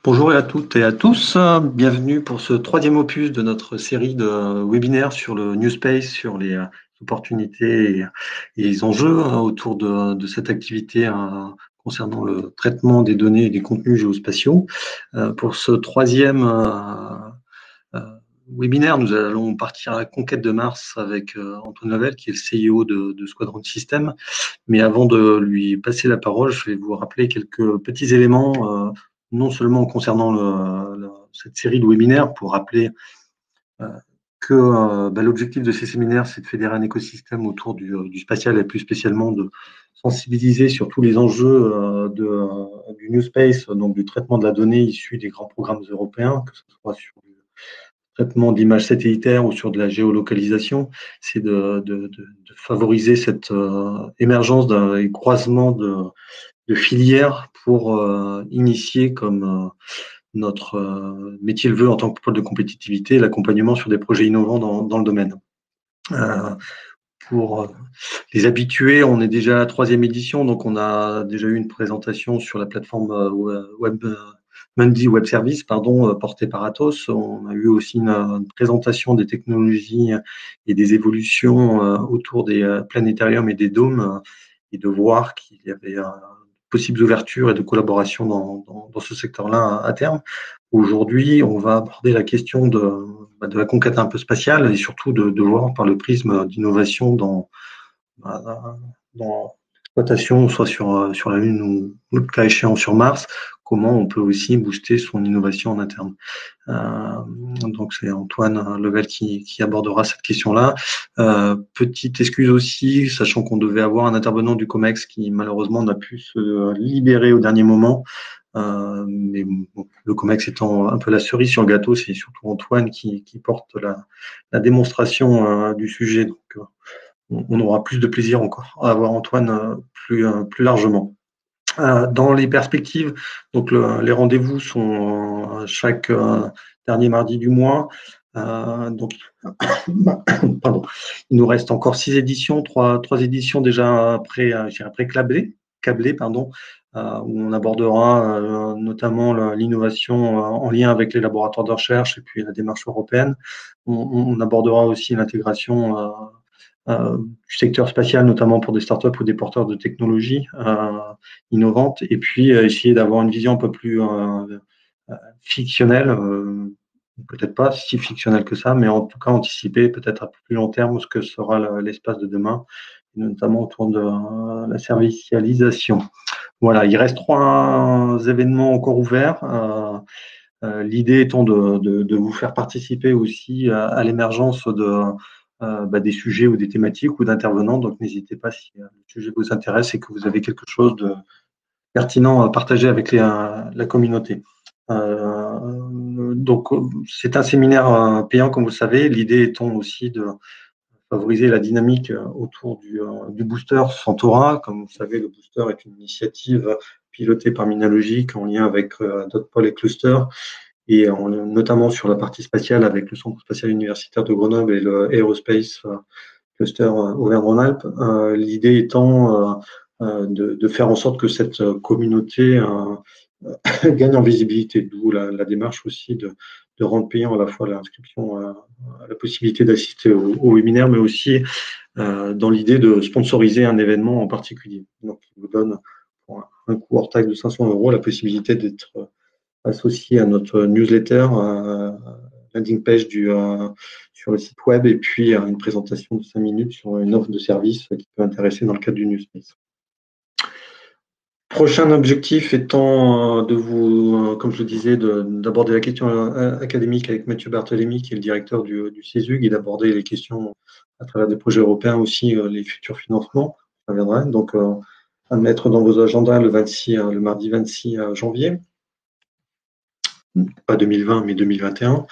Bonjour à toutes et à tous, bienvenue pour ce troisième opus de notre série de webinaires sur le New Space, sur les opportunités et les enjeux autour de cette activité concernant le traitement des données et des contenus géospatiaux. Pour ce troisième euh, webinaire, nous allons partir à la conquête de Mars avec Antoine Lavelle, qui est le CIO de Squadron System. Mais avant de lui passer la parole, je vais vous rappeler quelques petits éléments, non seulement concernant cette série de webinaires, pour rappeler que l'objectif de ces séminaires, c'est de fédérer un écosystème autour du spatial et plus spécialement de sensibiliser sur tous les enjeux du New Space, donc du traitement de la donnée issue des grands programmes européens, que ce soit sur le traitement d'images satellitaires ou sur de la géolocalisation. C'est de favoriser cette émergence et croisement de filières pour initier, comme notre métier le veut en tant que pôle de compétitivité, l'accompagnement sur des projets innovants dans le domaine. Pour les habitués, on est déjà à la troisième édition, donc on a déjà eu une présentation sur la plateforme web Mundi Web Service, portée par Atos. On a eu aussi une présentation des technologies et des évolutions autour des planétariums et des dômes, et de voir qu'il y avait possibles ouvertures et de collaboration dans ce secteur-là à terme. Aujourd'hui, on va aborder la question de la conquête un peu spatiale et surtout de voir par le prisme d'innovation dans l'exploitation, soit sur la Lune ou le cas échéant sur Mars, comment on peut aussi booster son innovation en interne. Donc c'est Antoine Level qui abordera cette question-là. Petite excuse aussi, sachant qu'on devait avoir un intervenant du COMEX qui malheureusement n'a pu se libérer au dernier moment. Mais bon, le COMEX étant un peu la cerise sur le gâteau, c'est surtout Antoine qui porte la démonstration du sujet. Donc, on aura plus de plaisir encore à avoir Antoine plus largement. Dans les perspectives, donc les rendez-vous sont chaque dernier mardi du mois. Donc, pardon, il nous reste encore 6 éditions, trois éditions déjà câblées, où on abordera notamment l'innovation en lien avec les laboratoires de recherche et puis la démarche européenne. On abordera aussi l'intégration du secteur spatial, notamment pour des startups ou des porteurs de technologies innovantes, et puis essayer d'avoir une vision un peu plus fictionnelle, peut-être pas si fictionnelle que ça, mais en tout cas anticiper peut-être à plus long terme ce que sera l'espace de demain, notamment autour de la servicialisation. Voilà, il reste 3 événements encore ouverts. L'idée étant de vous faire participer aussi à l'émergence des sujets ou des thématiques ou d'intervenants. Donc, n'hésitez pas si le sujet vous intéresse et que vous avez quelque chose de pertinent à partager avec la communauté. Donc, c'est un séminaire payant, comme vous le savez. L'idée étant aussi de favoriser la dynamique autour du booster Centaura. Comme vous savez, le booster est une initiative pilotée par Minalogic en lien avec Dotpol et Cluster, et notamment sur la partie spatiale avec le Centre spatial universitaire de Grenoble et le Aerospace Cluster Auvergne-Rhône-Alpes. L'idée étant de faire en sorte que cette communauté gagne en visibilité, d'où la démarche aussi de rendre payant à la fois l'inscription, la possibilité d'assister au webinaire, mais aussi dans l'idée de sponsoriser un événement en particulier. Donc, il vous donne pour un coût hors taxe de 500 € la possibilité d'être associé à notre newsletter, landing page sur le site web, et puis une présentation de 5 minutes sur une offre de service qui peut intéresser dans le cadre du New Space. Prochain objectif étant de vous, comme je le disais, d'aborder la question académique avec Mathieu Barthélémy, qui est le directeur du CESUG, et d'aborder les questions à travers des projets européens aussi, les futurs financements. Ça viendra. Donc, à mettre dans vos agendas le mardi 26 janvier. Pas 2020, mais 2021.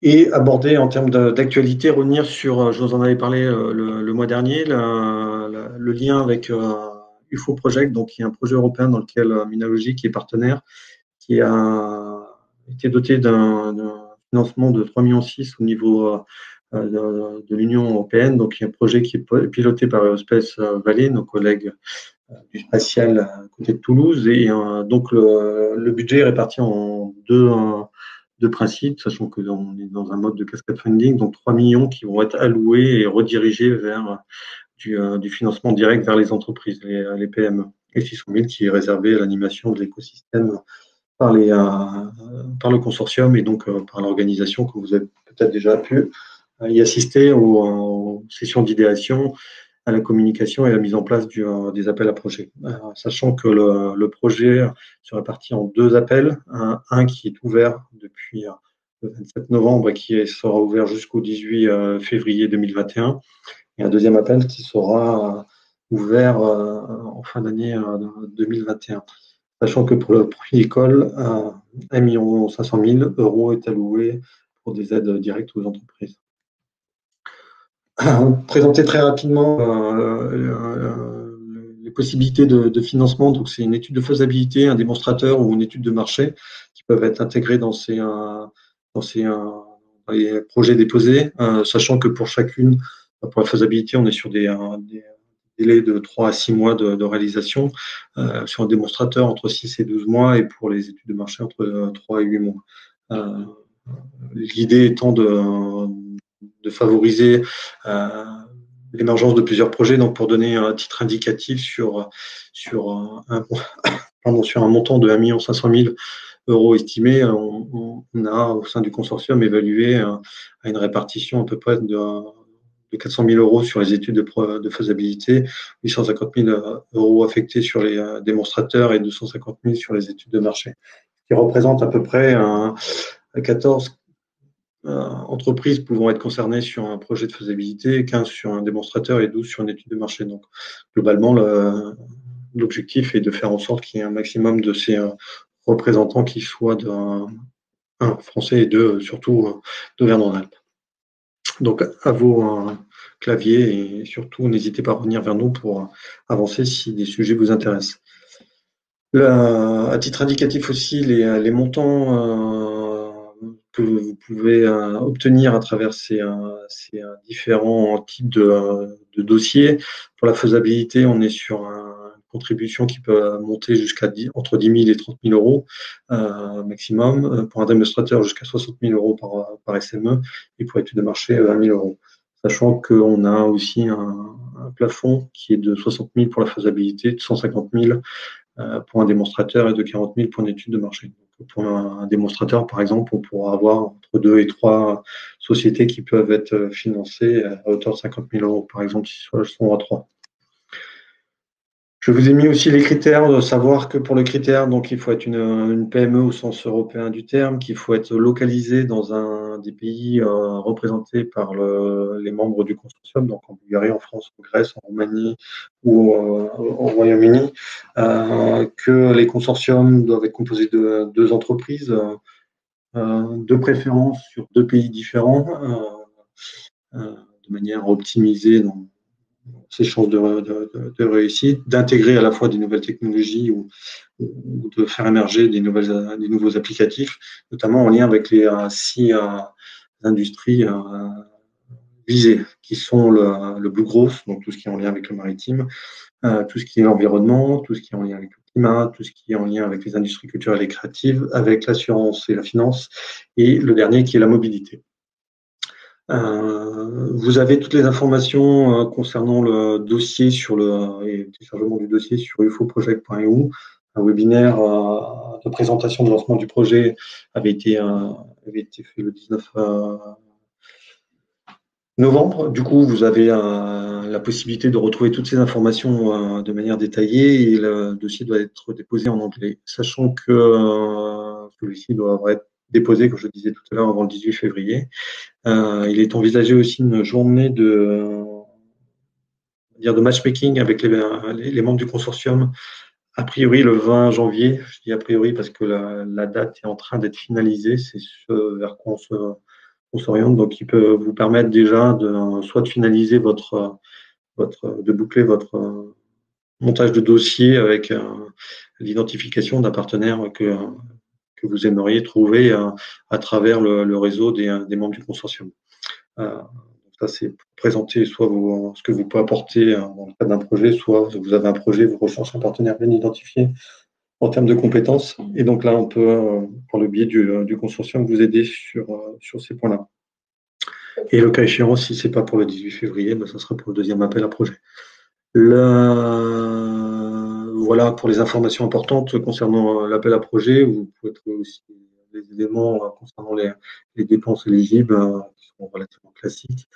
Et aborder en termes d'actualité, revenir sur, je vous en avais parlé le mois dernier, le lien avec UFO Project, donc qui est un projet européen dans lequel Minalogic est partenaire, qui a été doté d'un financement de 3,6 millions au niveau de l'Union européenne, donc il y a un projet qui est piloté par Aerospace Valley, nos collègues du spatial à côté de Toulouse. Et donc, le budget est réparti en deux principes, sachant que on est dans un mode de cascade funding, donc 3 millions qui vont être alloués et redirigés vers du financement direct vers les entreprises, les PME, et 600 000 qui est réservé à l'animation de l'écosystème par le consortium et donc par l'organisation, que vous avez peut-être déjà pu y assister aux sessions d'idéation, à la communication et à la mise en place des appels à projets. Sachant que le projet se répartit en deux appels, un qui est ouvert depuis le 27 novembre et qui sera ouvert jusqu'au 18 février 2021, et un deuxième appel qui sera ouvert en fin d'année 2021. Sachant que pour le profil école, 1 500 000 euros est alloué pour des aides directes aux entreprises. Présenter très rapidement les possibilités de financement. Donc, c'est une étude de faisabilité, un démonstrateur ou une étude de marché qui peuvent être intégrés dans les projets déposés, sachant que pour chacune, pour la faisabilité, on est sur des délais de 3 à 6 mois de réalisation, sur un démonstrateur entre 6 et 12 mois, et pour les études de marché entre 3 et 8 mois. L'idée étant de favoriser l'émergence de plusieurs projets. Donc, pour donner un titre indicatif sur un montant de 1 500 000 euros estimé, on a au sein du consortium évalué à une répartition à peu près de 400 000 euros sur les études de faisabilité, 850 000 euros affectés sur les démonstrateurs et 250 000 sur les études de marché, ce qui représente à peu près 14 entreprises pouvant être concernées sur un projet de faisabilité, 15 sur un démonstrateur et 12 sur une étude de marché. Donc, globalement, l'objectif est de faire en sorte qu'il y ait un maximum de ces représentants qui soient un français et deux, surtout, d'Auvergne-Rhône-Alpes. Donc, à vos claviers, et surtout, n'hésitez pas à revenir vers nous pour avancer si des sujets vous intéressent. À titre indicatif aussi, les montants que vous pouvez obtenir à travers ces différents types de dossiers. Pour la faisabilité, on est sur une contribution qui peut monter jusqu'à entre 10 000 et 30 000 euros maximum. Pour un démonstrateur, jusqu'à 60 000 euros par SME, et pour études de marché, 1 000 euros. Sachant qu'on a aussi un plafond qui est de 60 000 pour la faisabilité, de 150 000 pour un démonstrateur et de 40 000 pour une étude de marché. Donc, pour un démonstrateur, par exemple, on pourra avoir entre 2 et 3 sociétés qui peuvent être financées à hauteur de 50 000 euros, par exemple, si elles sont à 3. Je vous ai mis aussi les critères, de savoir que pour le critère, donc il faut être une PME au sens européen du terme, qu'il faut être localisé dans un des pays représentés par les membres du consortium, donc en Bulgarie, en France, en Grèce, en Roumanie ou au Royaume-Uni, que les consortiums doivent être composés de 2 entreprises, de préférence sur 2 pays différents, de manière à optimiser ses chances de réussite, d'intégrer à la fois des nouvelles technologies ou de faire émerger des nouveaux applicatifs, notamment en lien avec les 6 industries visées, qui sont le Blue Growth, donc tout ce qui est en lien avec le maritime, tout ce qui est l'environnement, tout ce qui est en lien avec le climat, tout ce qui est en lien avec les industries culturelles et créatives, avec l'assurance et la finance, et le dernier qui est la mobilité. Vous avez toutes les informations concernant le dossier et le téléchargement du dossier sur ufoproject.eu. Un webinaire de présentation de lancement du projet avait été fait le 19 novembre. Du coup, vous avez la possibilité de retrouver toutes ces informations de manière détaillée, et le dossier doit être déposé en anglais, sachant que celui-ci doit être déposé, comme je le disais tout à l'heure, avant le 18 février. Il est envisagé aussi une journée de matchmaking avec les membres du consortium, a priori le 20 janvier. Je dis a priori parce que la date est en train d'être finalisée, c'est ce vers quoi on s'oriente, donc il peut vous permettre déjà soit de finaliser de boucler votre montage de dossier avec l'identification d'un partenaire que vous aimeriez trouver à travers le réseau des membres du consortium. ça, c'est pour présenter soit ce que vous pouvez apporter dans le cadre d'un projet, soit vous avez un projet, vous recherchez un partenaire bien identifié en termes de compétences. Et donc là, on peut, par le biais du consortium, vous aider sur ces points-là. Et le cas échéant, si ce n'est pas pour le 18 février, ça sera pour le deuxième appel à projet. Voilà pour les informations importantes concernant l'appel à projet. Vous pouvez trouver aussi des éléments concernant les dépenses éligibles qui sont relativement classiques.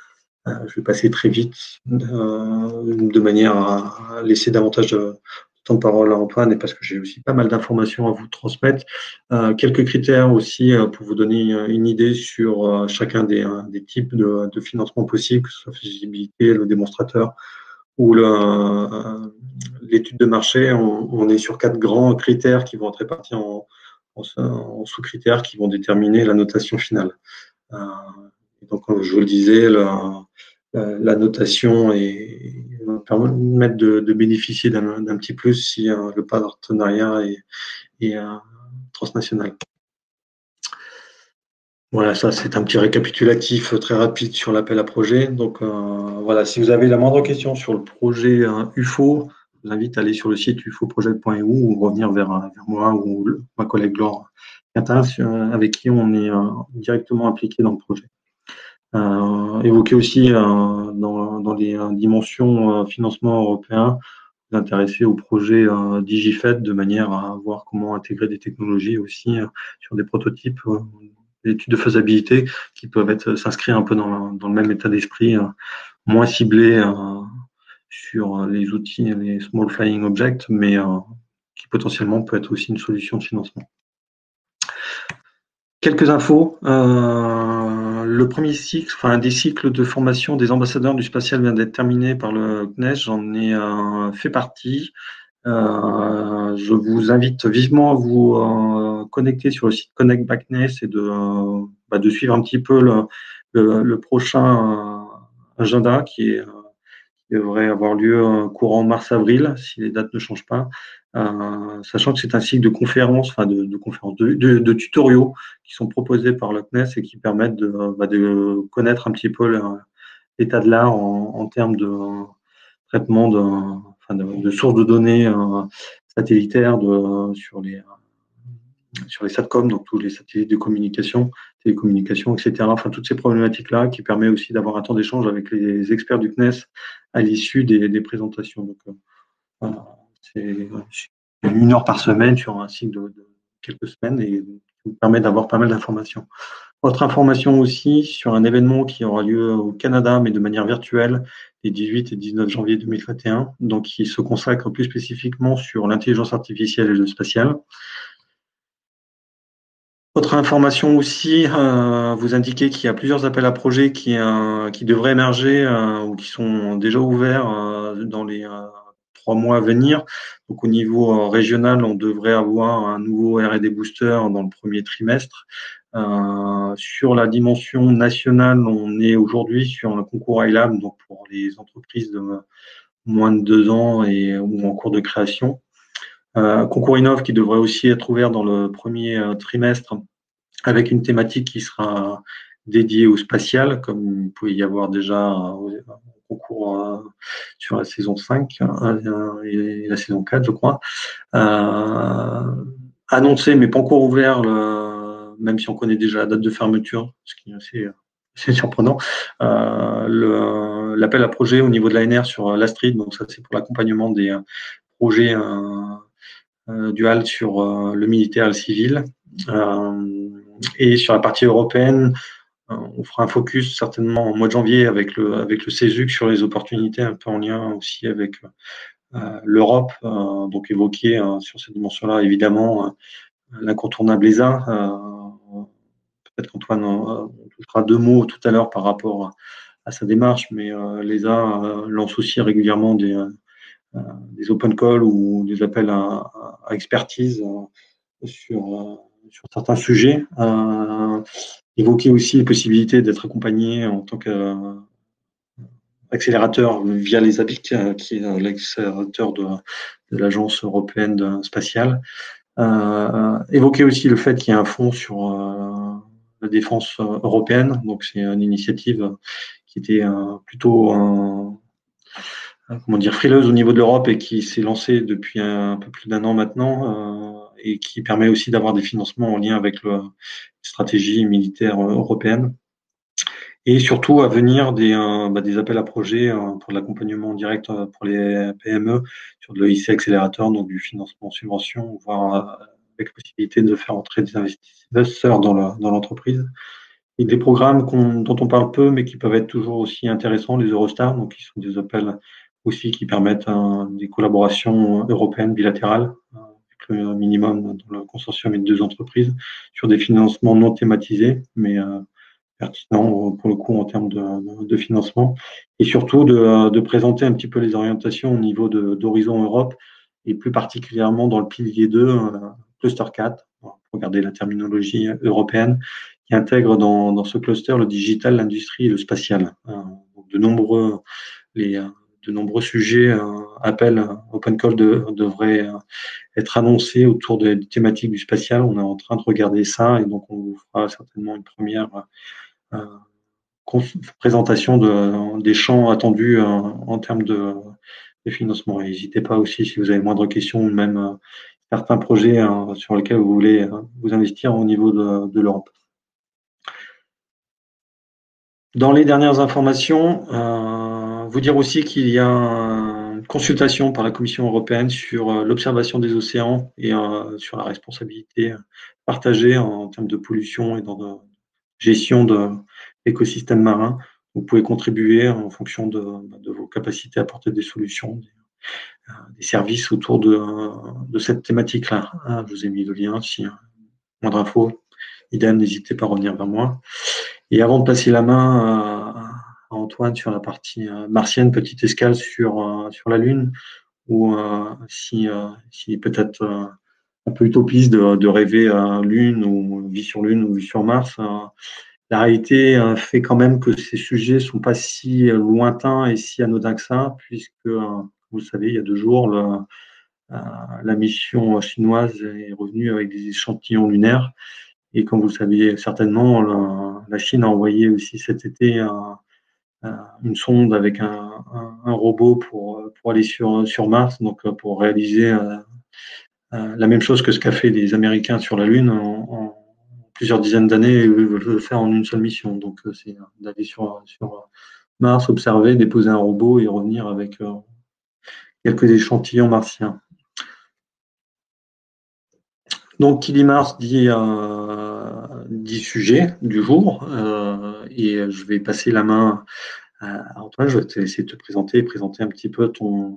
Je vais passer très vite de manière à laisser davantage de temps de parole à Antoine et parce que j'ai aussi pas mal d'informations à vous transmettre. Quelques critères aussi pour vous donner une idée sur chacun des types de financement possibles, que ce soit faisabilité, le démonstrateur ou l'étude de marché. On est sur 4 grands critères qui vont être répartis en sous-critères qui vont déterminer la notation finale. Donc, comme je vous le disais, la notation va permettre de bénéficier d'un petit plus si le partenariat est transnational. Voilà, ça c'est un petit récapitulatif très rapide sur l'appel à projet. Donc voilà, si vous avez la moindre question sur le projet UFO, je vous invite à aller sur le site ufoproject.eu ou revenir vers moi ou ma collègue Laure Quintin, avec qui on est directement impliqué dans le projet. Évoquer aussi dans les dimensions financement européen, vous intéresser au projet DigiFed de manière à voir comment intégrer des technologies aussi sur des prototypes, des études de faisabilité qui peuvent s'inscrire un peu dans le même état d'esprit, moins ciblés sur les outils, les Small Flying Objects, mais qui potentiellement peut être aussi une solution de financement. Quelques infos. Le premier cycle, un des cycles de formation des ambassadeurs du spatial vient d'être terminé par le CNES. J'en ai fait partie. Je vous invite vivement à vous connecter sur le site Connect Backness et de suivre un petit peu le prochain agenda qui devrait avoir lieu courant mars-avril, si les dates ne changent pas. Sachant que c'est un cycle de conférences, de tutoriaux qui sont proposés par le CNES et qui permettent de connaître un petit peu l'état de l'art en termes de traitement de sources de données satellitaires sur les SATCOM, donc tous les satellites de communication, télécommunications, etc. Enfin, toutes ces problématiques-là qui permettent aussi d'avoir un temps d'échange avec les experts du CNES à l'issue des présentations. Donc, c'est 1 heure par semaine sur un cycle de quelques semaines et qui vous permet d'avoir pas mal d'informations. Autre information aussi sur un événement qui aura lieu au Canada, mais de manière virtuelle, les 18 et 19 janvier 2021, donc qui se consacre plus spécifiquement sur l'intelligence artificielle et le spatial. Autre information aussi, vous indiquer qu'il y a plusieurs appels à projets qui devraient émerger ou qui sont déjà ouverts dans les 3 mois à venir. Donc au niveau régional, on devrait avoir un nouveau R&D booster dans le premier trimestre. Sur la dimension nationale, on est aujourd'hui sur un concours iLab, donc pour les entreprises de moins de 2 ans ou en cours de création. Concours Innov qui devrait aussi être ouvert dans le premier trimestre avec une thématique qui sera dédiée au spatial, comme il pouvait y avoir déjà un concours sur la saison 5 et la saison 4, je crois. Annoncé, mais pas encore ouvert, même si on connaît déjà la date de fermeture, ce qui est assez surprenant. L'appel à projet au niveau de l'ANR sur l'Astrid, donc ça c'est pour l'accompagnement des projets dual sur le militaire et le civil. Et sur la partie européenne, on fera un focus certainement en mois de janvier avec le CESUC sur les opportunités, un peu en lien aussi avec l'Europe, donc évoquer sur cette dimension-là évidemment l'incontournable ESA. Peut-être qu'Antoine on touchera 2 mots tout à l'heure par rapport à sa démarche, mais l'ESA lance aussi régulièrement des open calls ou des appels à expertise sur certains sujets. Évoquer aussi les possibilités d'être accompagné en tant qu'accélérateur via les ABIC, qui est l'accélérateur de l'Agence européenne spatiale. Évoquer aussi le fait qu'il y a un fonds sur la défense européenne, donc c'est une initiative qui était plutôt comment dire, frileuse au niveau de l'Europe et qui s'est lancée depuis un peu plus d'un an maintenant et qui permet aussi d'avoir des financements en lien avec la stratégie militaire européenne. Et surtout à venir des appels à projets pour l'accompagnement direct pour les PME sur de l'EIC accélérateur, donc du financement subvention, voire avec possibilité de faire entrer des investisseurs dans l'entreprise. Et des programmes dont on parle peu, mais qui peuvent être toujours aussi intéressants, les Eurostars, donc qui sont des appels aussi qui permettent des collaborations européennes bilatérales, avec le minimum dans le consortium et de 2 entreprises, sur des financements non thématisés, mais pertinents pour le coup en termes de financement, et surtout de présenter un petit peu les orientations au niveau d'Horizon Europe, et plus particulièrement dans le pilier 2, cluster 4, pour regarder la terminologie européenne, qui intègre dans ce cluster le digital, l'industrie et le spatial. Donc de nombreux sujets, appels, open call devraient être annoncés autour des thématiques du spatial. On est en train de regarder ça et donc on vous fera certainement une première présentation des champs attendus en termes de financement. N'hésitez pas aussi si vous avez moindre questions ou même certains projets sur lesquels vous voulez vous investir au niveau de l'Europe. Dans les dernières informations, vous dire aussi qu'il y a une consultation par la Commission européenne sur l'observation des océans et sur la responsabilité partagée en termes de pollution et de gestion de l'écosystème marin. Vous pouvez contribuer en fonction de vos capacités à apporter des solutions, des services autour de cette thématique-là. Je vous ai mis le lien. Si moindre info, idem, n'hésitez pas à revenir vers moi. Et avant de passer la main à Antoine sur la partie martienne, petite escale sur la Lune, ou si peut-être un peu utopiste de rêver à Lune ou vie sur Lune ou vie sur Mars, la réalité fait quand même que ces sujets sont pas si lointains et si anodins que ça, puisque, vous le savez, il y a 2 jours, la mission chinoise est revenue avec des échantillons lunaires. Et comme vous le savez certainement, la Chine a envoyé aussi cet été une sonde avec un robot pour aller sur Mars, donc pour réaliser la même chose que ce qu'a fait les Américains sur la Lune en plusieurs dizaines d'années, et eux veulent le faire en une seule mission. Donc c'est d'aller sur Mars, observer, déposer un robot et revenir avec quelques échantillons martiens. Donc, qui dit Mars dit sujet du jour, et je vais passer la main à Antoine. Je vais te laisser te présenter un petit peu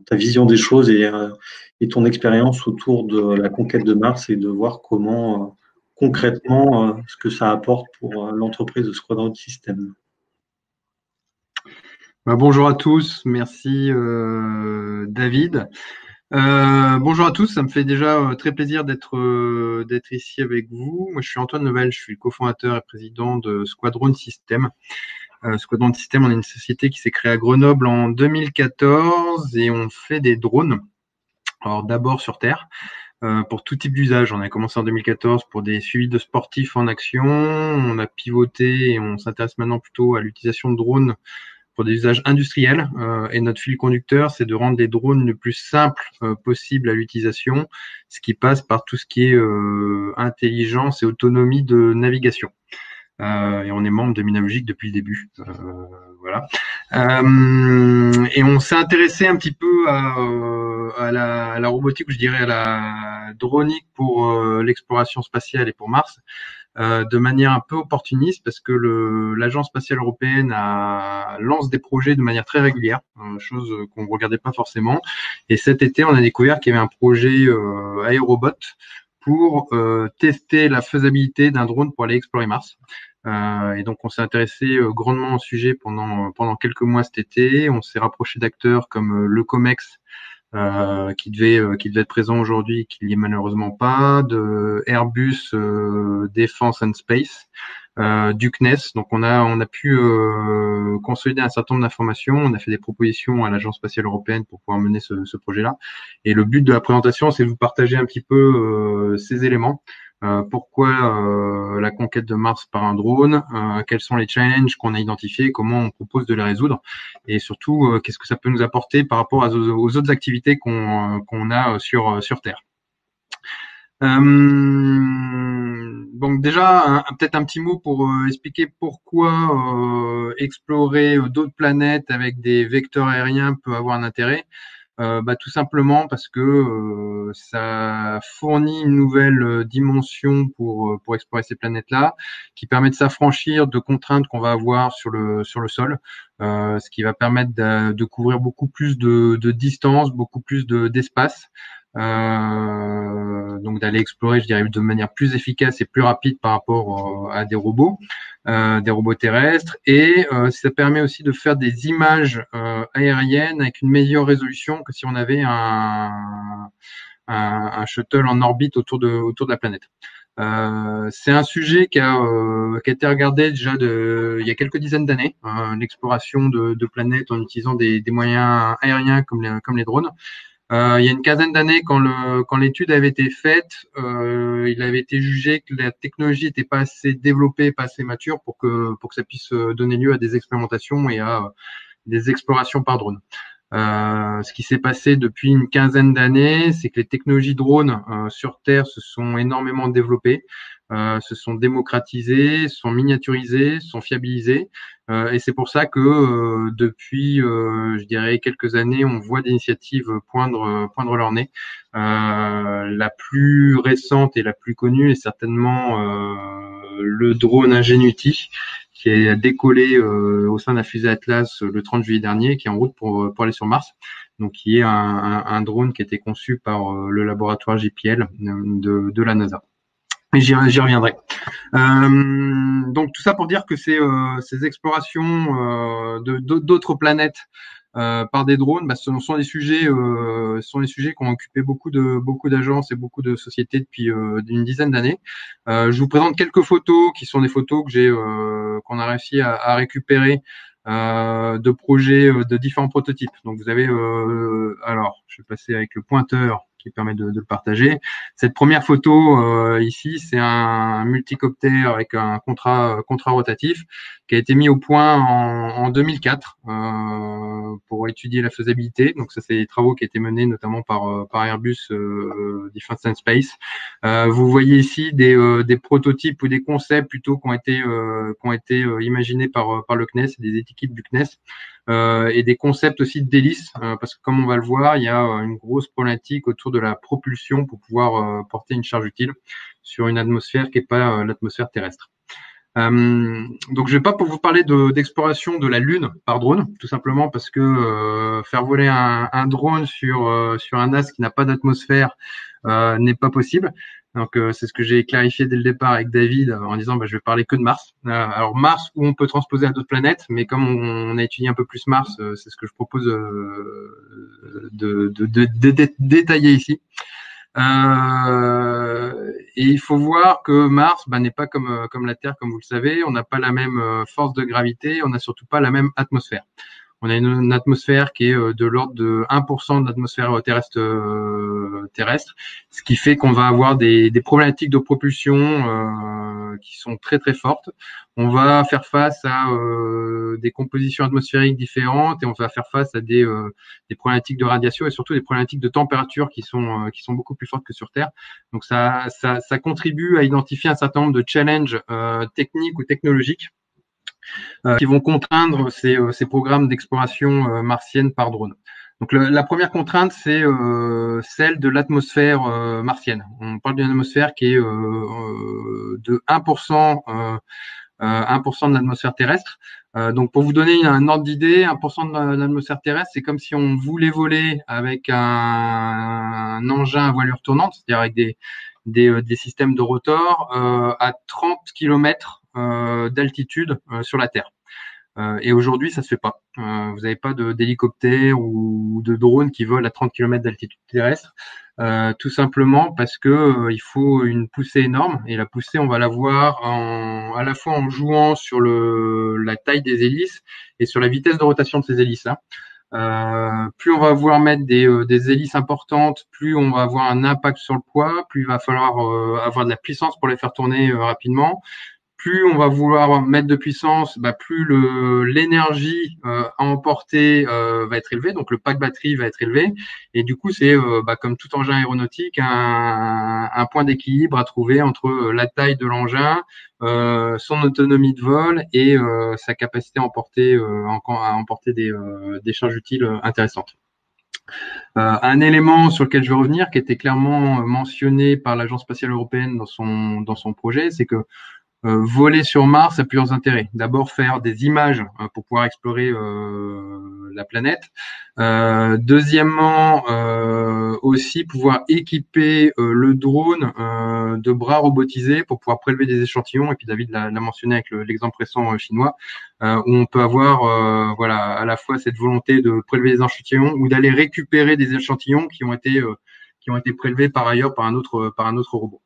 ta vision des choses et ton expérience autour de la conquête de Mars, et de voir comment concrètement ce que ça apporte pour l'entreprise de Squadron System. Bonjour à tous, merci David. Bonjour à tous, ça me fait déjà très plaisir d'être ici avec vous. Moi, je suis Antoine Level, je suis le cofondateur et président de Squadron System. Squadron System, on est une société qui s'est créée à Grenoble en 2014 et on fait des drones. Alors d'abord sur Terre, pour tout type d'usage. On a commencé en 2014 pour des suivis de sportifs en action. On a pivoté et on s'intéresse maintenant plutôt à l'utilisation de drones pour des usages industriels. Et notre fil conducteur, c'est de rendre les drones le plus simple possible à l'utilisation, ce qui passe par tout ce qui est intelligence et autonomie de navigation. Et on est membre de Minalogic depuis le début. Voilà. Et on s'est intéressé un petit peu à la robotique, ou je dirais à la dronique pour l'exploration spatiale et pour Mars. De manière un peu opportuniste, parce que l'Agence spatiale européenne lance des projets de manière très régulière, chose qu'on ne regardait pas forcément. Et cet été, on a découvert qu'il y avait un projet aérobot pour tester la faisabilité d'un drone pour aller explorer Mars. Et donc, on s'est intéressé grandement au sujet pendant quelques mois cet été. On s'est rapproché d'acteurs comme le COMEX, qui devait être présent aujourd'hui, qui n'y est malheureusement pas, de Airbus Defence and Space, du CNES. Donc on a pu consolider un certain nombre d'informations. On a fait des propositions à l'Agence spatiale européenne pour pouvoir mener ce projet-là. Et le but de la présentation, c'est de vous partager un petit peu ces éléments. pourquoi la conquête de Mars par un drone, quels sont les challenges qu'on a identifiés, comment on propose de les résoudre, et surtout qu'est-ce que ça peut nous apporter par rapport aux autres activités qu'on a sur Terre. Donc déjà, peut-être un petit mot pour expliquer pourquoi explorer d'autres planètes avec des vecteurs aériens peut avoir un intérêt. Tout simplement parce que ça fournit une nouvelle dimension pour explorer ces planètes-là, qui permet de s'affranchir de contraintes qu'on va avoir sur le sol, ce qui va permettre de couvrir beaucoup plus de distance, beaucoup plus d'espace. Donc d'aller explorer, je dirais, de manière plus efficace et plus rapide par rapport à des robots terrestres, et ça permet aussi de faire des images aériennes avec une meilleure résolution que si on avait un shuttle en orbite autour de la planète. C'est un sujet qui a été regardé déjà il y a quelques dizaines d'années, l'exploration de planètes en utilisant des moyens aériens comme les drones. Il y a une quinzaine d'années, quand l'étude avait été faite, il avait été jugé que la technologie n'était pas assez développée, pas assez mature pour que ça puisse donner lieu à des expérimentations et à des explorations par drone. Ce qui s'est passé depuis une quinzaine d'années, c'est que les technologies drones sur Terre se sont énormément développées, se sont démocratisées, sont miniaturisées, sont fiabilisées. Et c'est pour ça que depuis, je dirais, quelques années, on voit des initiatives poindre leur nez. La plus récente et la plus connue est certainement le drone Ingenuity, qui a décollé au sein de la fusée Atlas le 30 juillet dernier, qui est en route pour aller sur Mars. Donc, qui est un drone qui a été conçu par le laboratoire JPL de la NASA. Et j'y reviendrai. Donc tout ça pour dire que ces explorations d'autres planètes par des drones, ce sont des sujets qui ont occupé beaucoup d'agences et beaucoup de sociétés depuis une dizaine d'années. Je vous présente quelques photos qui sont des photos qu'on a réussi à récupérer de projets de différents prototypes. Donc vous avez alors je vais passer avec le pointeur qui permet de le partager. Cette première photo ici, c'est un multicoptère avec un contrat rotatif qui a été mis au point en 2004 pour étudier la faisabilité. Donc ça, c'est des travaux qui ont été menés notamment par Airbus Defence and Space. Vous voyez ici des prototypes ou des concepts plutôt qui ont été imaginés par le CNES et des équipes du CNES. Et des concepts aussi d'hélices, parce que comme on va le voir, il y a une grosse problématique autour de la propulsion pour pouvoir porter une charge utile sur une atmosphère qui n'est pas l'atmosphère terrestre. Donc je vais pas pour vous parler d'exploration de la Lune par drone, tout simplement parce que faire voler un drone sur un astre qui n'a pas d'atmosphère n'est pas possible. Donc c'est ce que j'ai clarifié dès le départ avec David en disant je vais parler que de Mars. Alors Mars où on peut transposer à d'autres planètes, mais comme on a étudié un peu plus Mars, c'est ce que je propose de détailler ici. Et il faut voir que Mars n'est pas comme la Terre, comme vous le savez. On n'a pas la même force de gravité, on n'a surtout pas la même atmosphère. On a une atmosphère qui est de l'ordre de 1% de l'atmosphère terrestre, ce qui fait qu'on va avoir des problématiques de propulsion qui sont très très fortes. On va faire face à des compositions atmosphériques différentes et on va faire face à des problématiques de radiation et surtout des problématiques de température qui sont beaucoup plus fortes que sur Terre. Donc ça contribue à identifier un certain nombre de challenges techniques ou technologiques qui vont contraindre ces programmes d'exploration martienne par drone. Donc la première contrainte, c'est celle de l'atmosphère martienne. On parle d'une atmosphère qui est de 1%, 1% de l'atmosphère terrestre. Donc pour vous donner un ordre d'idée, 1% de l'atmosphère terrestre, c'est comme si on voulait voler avec un engin à voilure tournante, c'est-à-dire avec des systèmes de rotor à 30 km d'altitude sur la Terre. Et aujourd'hui, ça se fait pas. Vous n'avez pas d'hélicoptère ou de drone qui vole à 30 km d'altitude terrestre, tout simplement parce que il faut une poussée énorme. Et la poussée, on va la voir à la fois en jouant sur la taille des hélices et sur la vitesse de rotation de ces hélices-là. Plus on va vouloir mettre des hélices importantes, plus on va avoir un impact sur le poids, plus il va falloir avoir de la puissance pour les faire tourner rapidement. Plus on va vouloir mettre de puissance, plus l'énergie à emporter va être élevée, donc le pack batterie va être élevé. Et du coup, c'est comme tout engin aéronautique, un point d'équilibre à trouver entre la taille de l'engin, son autonomie de vol et sa capacité à emporter des charges utiles intéressantes. Un élément sur lequel je veux revenir, qui était clairement mentionné par l'Agence spatiale européenne dans son projet, c'est que voler sur Mars a plusieurs intérêts. D'abord, faire des images pour pouvoir explorer la planète. Deuxièmement, aussi pouvoir équiper le drone de bras robotisés pour pouvoir prélever des échantillons. Et puis David l'a mentionné avec l'exemple récent chinois, où on peut avoir à la fois cette volonté de prélever des échantillons ou d'aller récupérer des échantillons qui ont été prélevés par ailleurs par un autre robot.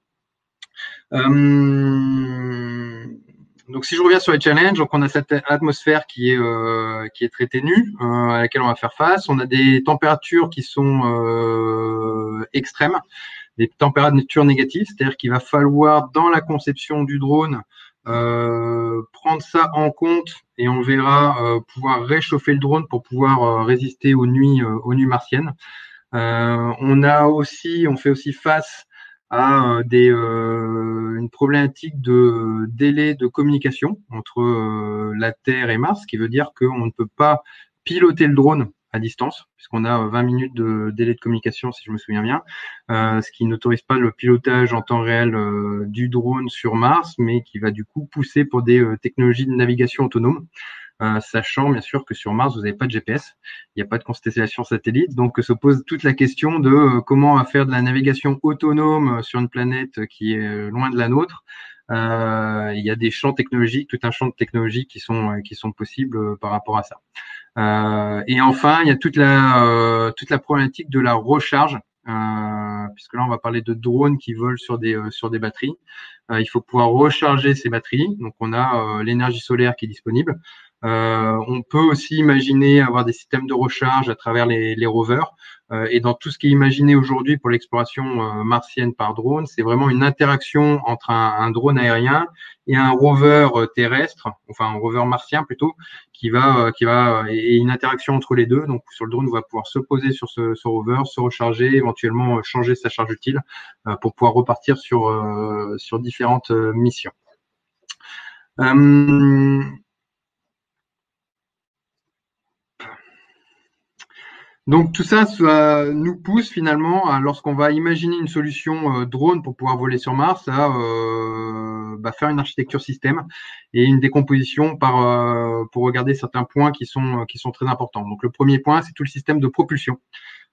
Donc, si je reviens sur les challenges, donc on a cette atmosphère qui est très ténue, à laquelle on va faire face. On a des températures qui sont extrêmes, des températures négatives, c'est-à-dire qu'il va falloir, dans la conception du drone, prendre ça en compte et on verra pouvoir réchauffer le drone pour pouvoir résister aux nuits martiennes. On fait aussi face à une problématique de délai de communication entre la Terre et Mars, ce qui veut dire qu'on ne peut pas piloter le drone à distance, puisqu'on a 20 minutes de délai de communication, si je me souviens bien, ce qui n'autorise pas le pilotage en temps réel du drone sur Mars, mais qui va du coup pousser pour des technologies de navigation autonome. Sachant bien sûr que sur Mars, vous n'avez pas de GPS, il n'y a pas de constellation satellite, donc se pose toute la question de comment faire de la navigation autonome sur une planète qui est loin de la nôtre. Il y a des champs technologiques, tout un champ de technologies qui sont possibles par rapport à ça. Et enfin, il y a toute la problématique de la recharge, puisque là on va parler de drones qui volent sur des batteries. Il faut pouvoir recharger ces batteries, donc on a l'énergie solaire qui est disponible. On peut aussi imaginer avoir des systèmes de recharge à travers les rovers. Et dans tout ce qui est imaginé aujourd'hui pour l'exploration martienne par drone, c'est vraiment une interaction entre un drone aérien et un rover terrestre, enfin un rover martien plutôt, et une interaction entre les deux. Donc sur le drone, on va pouvoir se poser sur ce rover, se recharger, éventuellement changer sa charge utile pour pouvoir repartir sur différentes missions. Donc tout ça nous pousse finalement, lorsqu'on va imaginer une solution drone pour pouvoir voler sur Mars, à faire une architecture système et une décomposition pour regarder certains points qui sont très importants. Donc le premier point, c'est tout le système de propulsion.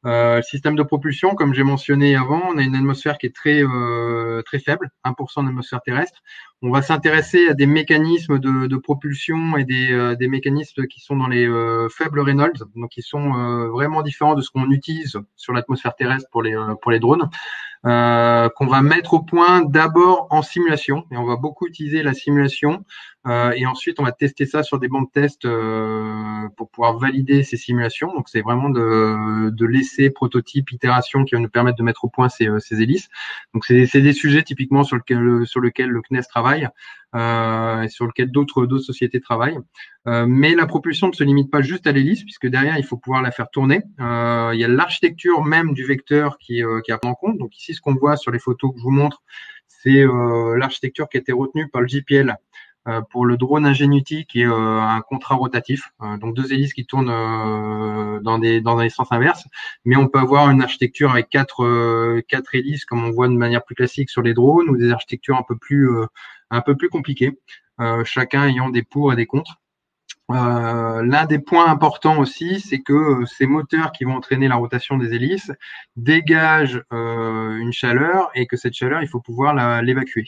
Le système de propulsion, comme j'ai mentionné avant, on a une atmosphère qui est très faible, 1% d'atmosphère terrestre. On va s'intéresser à des mécanismes de propulsion et des mécanismes qui sont dans les faibles Reynolds, donc qui sont vraiment différents de ce qu'on utilise sur l'atmosphère terrestre pour les drones. Qu'on va mettre au point d'abord en simulation, et on va beaucoup utiliser la simulation, et ensuite on va tester ça sur des bancs de test pour pouvoir valider ces simulations. Donc c'est vraiment de l'essai, prototype, itération qui va nous permettre de mettre au point ces hélices. Donc c'est des sujets typiquement sur lequel le CNES travaille, et sur lequel d'autres sociétés travaillent. Mais la propulsion ne se limite pas juste à l'hélice, puisque derrière, il faut pouvoir la faire tourner. Il y a l'architecture même du vecteur qui est à prendre en compte. Donc ici, ce qu'on voit sur les photos que je vous montre, c'est l'architecture qui a été retenue par le JPL pour le drone Ingenuity, qui est un contrat rotatif, donc deux hélices qui tournent dans des sens inverses, mais on peut avoir une architecture avec quatre hélices, comme on voit de manière plus classique sur les drones, ou des architectures un peu plus compliquées, chacun ayant des pour et des contre. L'un des points importants aussi, c'est que ces moteurs qui vont entraîner la rotation des hélices dégagent une chaleur, et que cette chaleur, il faut pouvoir l'évacuer.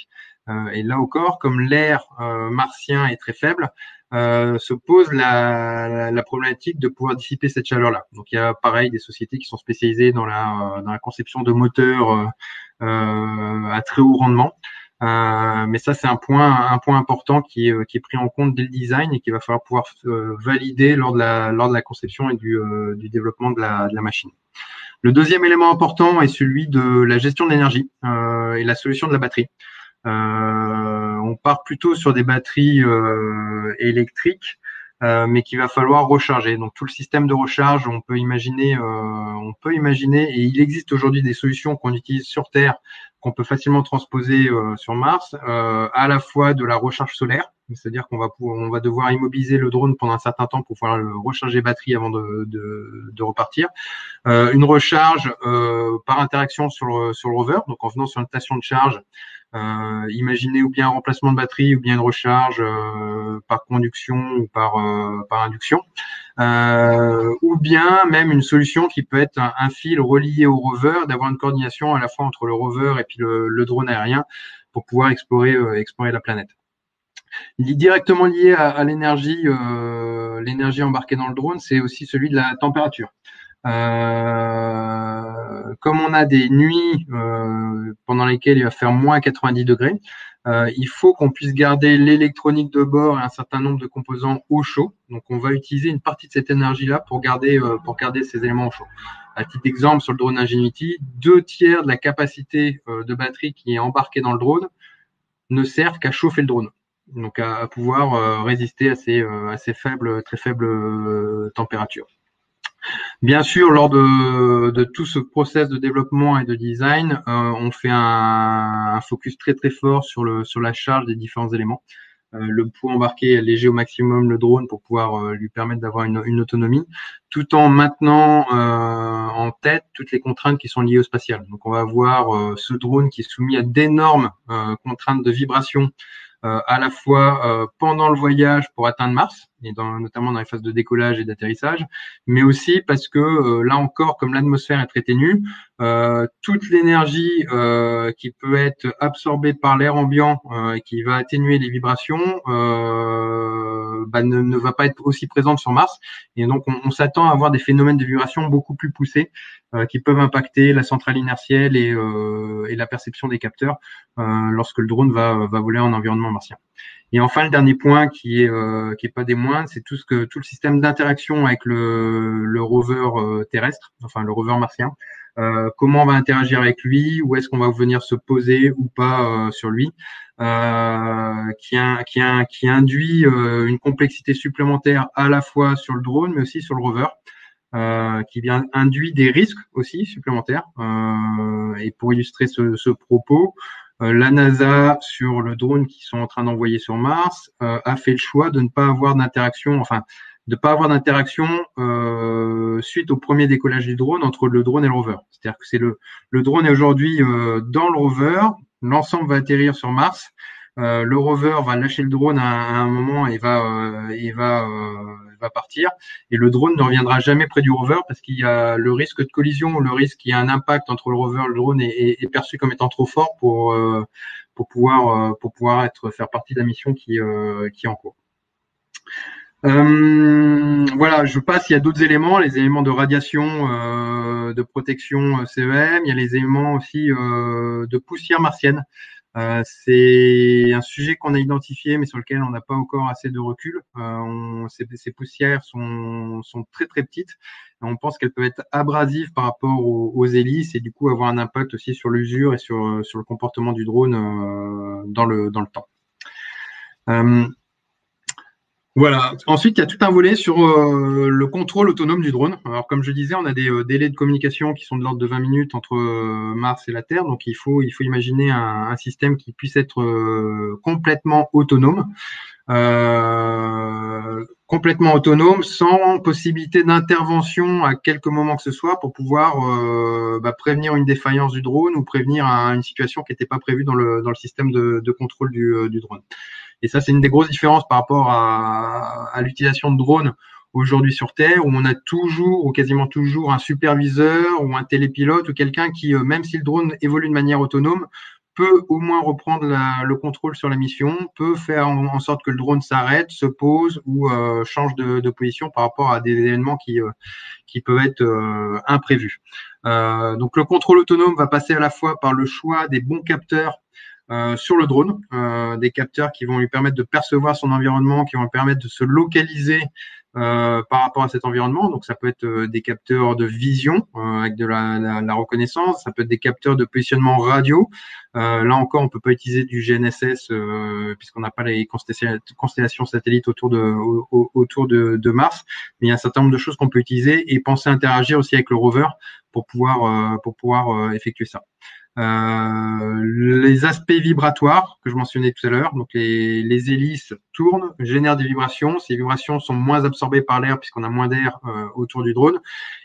Et là encore, comme l'air martien est très faible, se pose la problématique de pouvoir dissiper cette chaleur-là. Donc il y a pareil des sociétés qui sont spécialisées dans la conception de moteurs à très haut rendement. Mais ça, c'est un point important qui est pris en compte dès le design et qu'il va falloir pouvoir valider lors de la conception et du développement de la machine. Le deuxième élément important est celui de la gestion de l'énergie et la solution de la batterie. On part plutôt sur des batteries électriques, mais qu'il va falloir recharger. Donc tout le système de recharge, on peut imaginer, et il existe aujourd'hui des solutions qu'on utilise sur Terre, qu'on peut facilement transposer sur Mars, à la fois de la recharge solaire, c'est-à-dire on va devoir immobiliser le drone pendant un certain temps pour pouvoir le recharger batterie avant de repartir. Une recharge par interaction sur le rover, donc en venant sur une station de charge. Imaginez ou bien un remplacement de batterie ou bien une recharge par conduction ou par induction, ou bien même une solution qui peut être un fil relié au rover, d'avoir une coordination à la fois entre le rover et puis le drone aérien pour pouvoir explorer la planète. Il est directement lié à l'énergie embarquée dans le drone, c'est aussi celui de la température. Comme on a des nuits pendant lesquelles il va faire moins 90 degrés, il faut qu'on puisse garder l'électronique de bord et un certain nombre de composants au chaud. Donc, on va utiliser une partie de cette énergie-là pour garder ces éléments au chaud. À titre d'exemple, sur le drone Ingenuity, 2/3 de la capacité de batterie qui est embarquée dans le drone ne sert qu'à chauffer le drone. Donc, à pouvoir résister à ces très faibles températures. Bien sûr, lors de tout ce process de développement et de design, on fait un focus très très fort sur la charge des différents éléments. Le poids embarqué est léger au maximum le drone pour pouvoir lui permettre d'avoir une autonomie, tout en maintenant en tête toutes les contraintes qui sont liées au spatial. Donc on va avoir ce drone qui est soumis à d'énormes contraintes de vibration, à la fois pendant le voyage pour atteindre Mars, et notamment dans les phases de décollage et d'atterrissage, mais aussi parce que là encore, comme l'atmosphère est très ténue, toute l'énergie qui peut être absorbée par l'air ambiant et qui va atténuer les vibrations ne va pas être aussi présente sur Mars, et donc on s'attend à avoir des phénomènes de vibration beaucoup plus poussés qui peuvent impacter la centrale inertielle et la perception des capteurs lorsque le drone va voler en environnement martien. Et enfin, le dernier point qui est pas des moindres, c'est tout le système d'interaction avec le rover terrestre, enfin le rover martien. Comment on va interagir avec lui, où est-ce qu'on va venir se poser ou pas sur lui, qui induit une complexité supplémentaire à la fois sur le drone, mais aussi sur le rover. Qui induit des risques aussi supplémentaires. Et pour illustrer ce propos, la NASA, sur le drone qu'ils sont en train d'envoyer sur Mars, a fait le choix de ne pas avoir d'interaction, suite au premier décollage du drone entre le drone et le rover. C'est-à-dire que le drone est aujourd'hui dans le rover, l'ensemble va atterrir sur Mars. Le rover va lâcher le drone à un moment et va partir, et le drone ne reviendra jamais près du rover parce qu'il y a le risque de collision, le risque qu'il y a un impact entre le rover et le drone est perçu comme étant trop fort pour pouvoir faire partie de la mission qui est en cours. Voilà, je passe. Il y a d'autres éléments, les éléments de radiation, de protection CEM. Il y a les éléments aussi de poussière martienne. C'est un sujet qu'on a identifié, mais sur lequel on n'a pas encore assez de recul. Ces poussières sont très très petites. Et on pense qu'elles peuvent être abrasives par rapport aux hélices et du coup avoir un impact aussi sur l'usure et sur le comportement du drone dans le temps. Voilà. Ensuite, il y a tout un volet sur le contrôle autonome du drone. Alors, comme je disais, on a des délais de communication qui sont de l'ordre de 20 minutes entre Mars et la Terre. Donc, il faut imaginer un système qui puisse être complètement autonome. Sans possibilité d'intervention à quelque moment que ce soit pour pouvoir prévenir une défaillance du drone ou prévenir une situation qui n'était pas prévue dans le système de contrôle du drone. Et ça, c'est une des grosses différences par rapport à l'utilisation de drones aujourd'hui sur Terre, où on a toujours ou quasiment toujours un superviseur ou un télépilote ou quelqu'un qui, même si le drone évolue de manière autonome, peut au moins reprendre le contrôle sur la mission, peut faire en sorte que le drone s'arrête, se pose ou change de position par rapport à des événements qui peuvent être imprévus. Donc le contrôle autonome va passer à la fois par le choix des bons capteurs sur le drone, des capteurs qui vont lui permettre de percevoir son environnement, qui vont lui permettre de se localiser par rapport à cet environnement. Donc, ça peut être des capteurs de vision avec de la reconnaissance, ça peut être des capteurs de positionnement radio. Là encore, on peut pas utiliser du GNSS puisqu'on n'a pas les constellations satellites autour de Mars. Mais il y a un certain nombre de choses qu'on peut utiliser et penser à interagir aussi avec le rover pour pouvoir effectuer ça. Les aspects vibratoires que je mentionnais tout à l'heure, donc les hélices tournent, génèrent des vibrations. Ces vibrations sont moins absorbées par l'air puisqu'on a moins d'air autour du drone,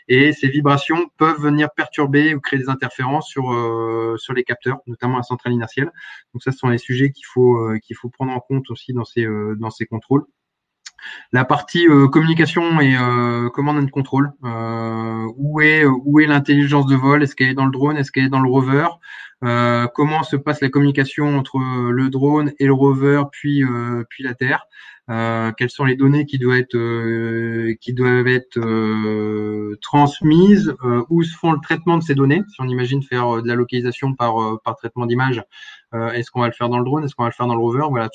et ces vibrations peuvent venir perturber ou créer des interférences sur les capteurs, notamment la centrale inertielle. Donc ça, ce sont les sujets qu'il faut prendre en compte aussi dans ces contrôles. La partie communication et command and control. Où est l'intelligence de vol? Est-ce qu'elle est dans le drone? Est-ce qu'elle est dans le rover? Comment se passe la communication entre le drone et le rover, puis la Terre? Quelles sont les données qui doivent être transmises? Où se font le traitement de ces données? Si on imagine faire de la localisation par traitement d'image, est-ce qu'on va le faire dans le drone? Est-ce qu'on va le faire dans le rover? Voilà,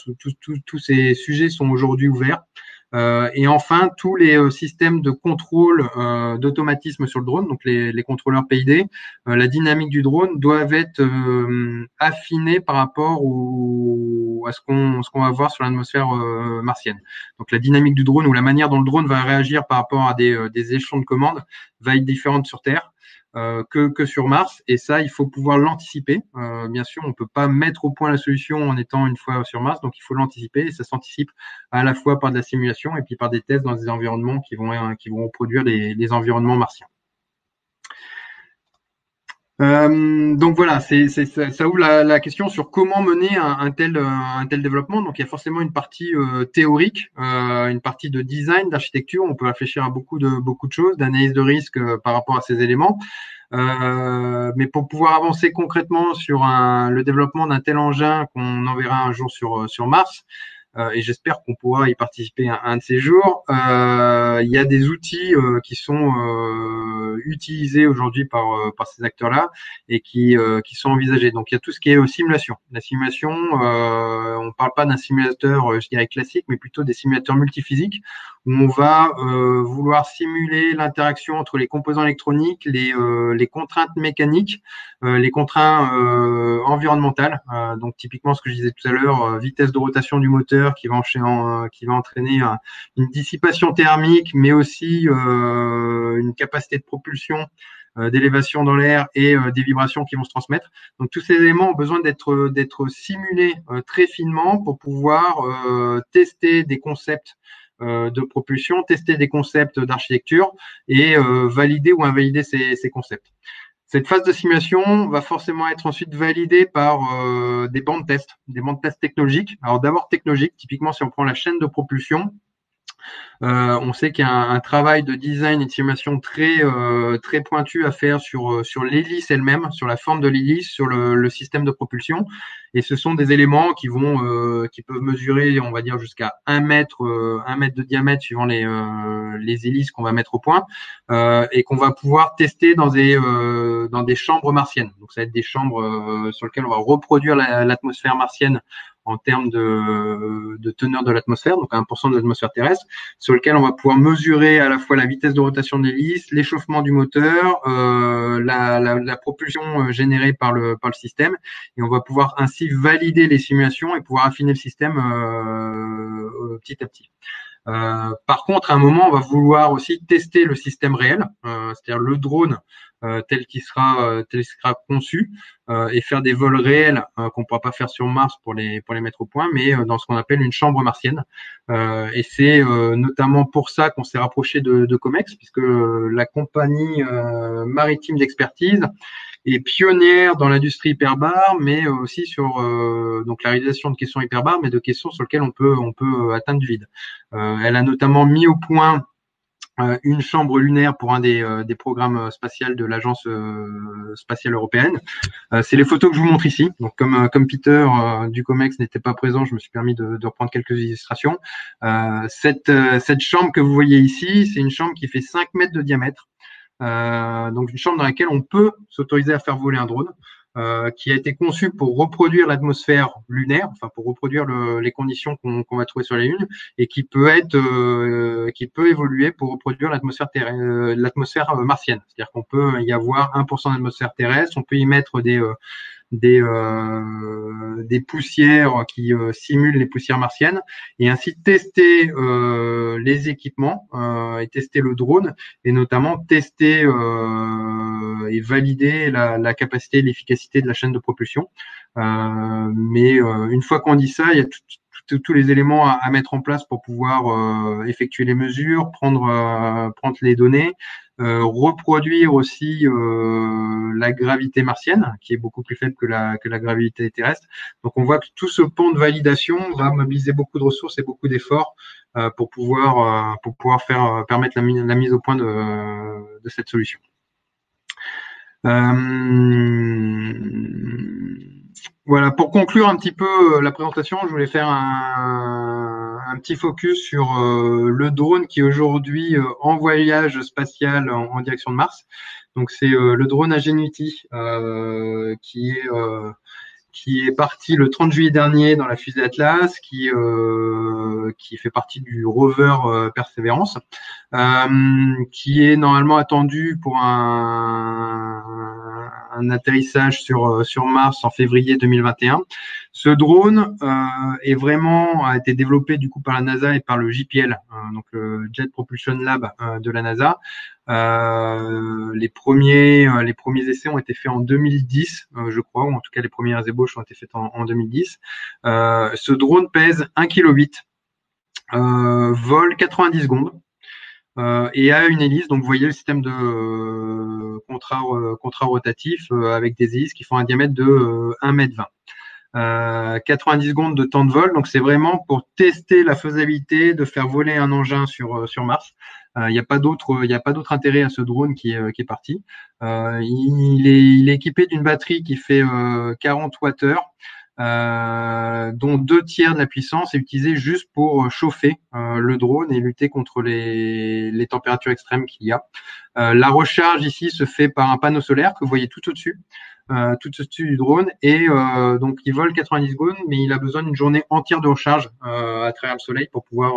tous ces sujets sont aujourd'hui ouverts. Et enfin, tous les systèmes de contrôle d'automatisme sur le drone, donc les contrôleurs PID, la dynamique du drone doivent être affinés par rapport à ce qu'on va voir sur l'atmosphère martienne. Donc la dynamique du drone ou la manière dont le drone va réagir par rapport à des échelons de commande va être différente sur Terre que sur Mars, et ça, il faut pouvoir l'anticiper. Bien sûr, on ne peut pas mettre au point la solution en étant une fois sur Mars, donc il faut l'anticiper, et ça s'anticipe à la fois par de la simulation et puis par des tests dans des environnements qui vont reproduire les environnements martiens. Donc voilà, ça ouvre la question sur comment mener un tel développement. Donc il y a forcément une partie théorique, une partie de design, d'architecture. On peut réfléchir à beaucoup de choses, d'analyse de risque par rapport à ces éléments. Mais pour pouvoir avancer concrètement sur le développement d'un tel engin qu'on enverra un jour sur Mars, et j'espère qu'on pourra y participer un de ces jours. Il y a des outils qui sont utilisés aujourd'hui par ces acteurs-là et qui sont envisagés. Donc il y a tout ce qui est simulation. La simulation, on parle pas d'un simulateur, je dirais classique, mais plutôt des simulateurs multiphysiques où on va vouloir simuler l'interaction entre les composants électroniques, les contraintes mécaniques, les contraintes environnementales. Donc typiquement ce que je disais tout à l'heure, vitesse de rotation du moteur qui va entraîner une dissipation thermique, mais aussi une capacité de propulsion, d'élévation dans l'air et des vibrations qui vont se transmettre. Donc tous ces éléments ont besoin d'être simulés très finement pour pouvoir tester des concepts de propulsion, tester des concepts d'architecture et valider ou invalider ces concepts. Cette phase de simulation va forcément être ensuite validée par des bancs de tests technologiques. Alors d'abord technologiques, typiquement si on prend la chaîne de propulsion, on sait qu'il y a un travail de design et de simulation très pointu à faire sur l'hélice elle-même, sur la forme de l'hélice, sur le système de propulsion. Et ce sont des éléments qui peuvent mesurer, on va dire, jusqu'à 1 mètre de diamètre suivant les hélices qu'on va mettre au point, et qu'on va pouvoir tester dans des chambres martiennes. Donc ça va être des chambres sur lesquelles on va reproduire l'atmosphère martienne en termes de teneur de l'atmosphère, donc 1% de l'atmosphère terrestre, sur lequel on va pouvoir mesurer à la fois la vitesse de rotation de l'hélice, l'échauffement du moteur, la propulsion générée par le système, et on va pouvoir ainsi valider les simulations et pouvoir affiner le système petit à petit. Par contre, à un moment, on va vouloir aussi tester le système réel, c'est-à-dire le drone tel qu'il sera conçu, et faire des vols réels qu'on ne pourra pas faire sur Mars pour les mettre au point, mais dans ce qu'on appelle une chambre martienne. Et c'est notamment pour ça qu'on s'est rapproché de COMEX, puisque la compagnie maritime d'expertise est pionnière dans l'industrie hyperbare, mais aussi sur donc la réalisation de caissons hyperbares, mais de caissons sur lesquels on peut atteindre du vide. Elle a notamment mis au point une chambre lunaire pour un des programmes spatials de l'agence spatiale européenne. C'est les photos que je vous montre ici. Donc comme Peter du COMEX n'était pas présent, je me suis permis de reprendre quelques illustrations. Cette chambre que vous voyez ici, c'est une chambre qui fait 5 mètres de diamètre. Donc une chambre dans laquelle on peut s'autoriser à faire voler un drone. qui a été conçu pour reproduire l'atmosphère lunaire, enfin pour reproduire les conditions qu'on va trouver sur la Lune, et qui peut évoluer pour reproduire l'atmosphère martienne. C'est-à-dire qu'on peut y avoir 1% d'atmosphère terrestre, on peut y mettre des poussières qui simulent les poussières martiennes et ainsi tester les équipements et tester le drone et notamment tester et valider la capacité et l'efficacité de la chaîne de propulsion. Mais une fois qu'on dit ça, il y a tous les éléments à mettre en place pour pouvoir effectuer les mesures, prendre les données, reproduire aussi la gravité martienne, qui est beaucoup plus faible que la gravité terrestre. Donc on voit que tout ce pan de validation va mobiliser beaucoup de ressources et beaucoup d'efforts pour pouvoir permettre la mise au point de cette solution. Voilà, pour conclure un petit peu la présentation, je voulais faire un petit focus sur le drone qui est aujourd'hui en voyage spatial en direction de Mars. Donc c'est le drone Ingenuity qui est parti le 30 juillet dernier dans la fusée Atlas, qui fait partie du rover Perseverance, qui est normalement attendu pour un atterrissage sur Mars en février 2021. Ce drone a été développé du coup par la NASA et par le JPL, donc le Jet Propulsion Lab de la NASA. Les premiers essais ont été faits en 2010, je crois, ou en tout cas les premières ébauches ont été faites en 2010. Ce drone pèse 1,8 kg, vole 90 secondes et a une hélice. Donc vous voyez le système de contrat rotatif avec des hélices qui font un diamètre de 1,20 m. 90 secondes de temps de vol, donc c'est vraiment pour tester la faisabilité de faire voler un engin sur Mars. Il n'y a pas d'autre intérêt à ce drone qui est parti. Il est équipé d'une batterie qui fait 40 Wh, dont 2/3 de la puissance est utilisée juste pour chauffer le drone et lutter contre les températures extrêmes qu'il y a. La recharge ici se fait par un panneau solaire que vous voyez tout au-dessus du drone et donc il vole 90 secondes mais il a besoin d'une journée entière de recharge à travers le soleil pour pouvoir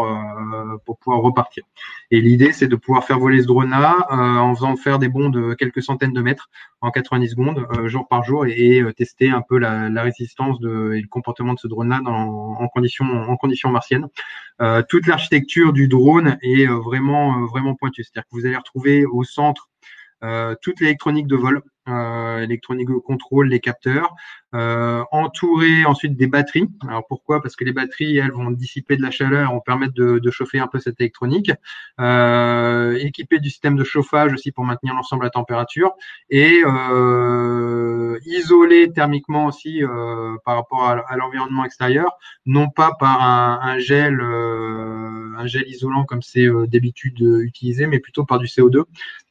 repartir. Et l'idée c'est de pouvoir faire voler ce drone là en faisant faire des bonds de quelques centaines de mètres en 90 secondes jour par jour et tester un peu la résistance et le comportement de ce drone là en conditions martiennes. Toute l'architecture du drone est vraiment pointue, c'est-à-dire que vous allez retrouver au centre toute l'électronique de vol, électronique de contrôle, les capteurs, entouré ensuite des batteries. Alors pourquoi? Parce que les batteries, elles vont dissiper de la chaleur, vont permettre de chauffer un peu cette électronique, équipé du système de chauffage aussi pour maintenir l'ensemble à température et isolé thermiquement aussi par rapport à l'environnement extérieur, non pas par un gel isolant comme c'est d'habitude utilisé, mais plutôt par du CO2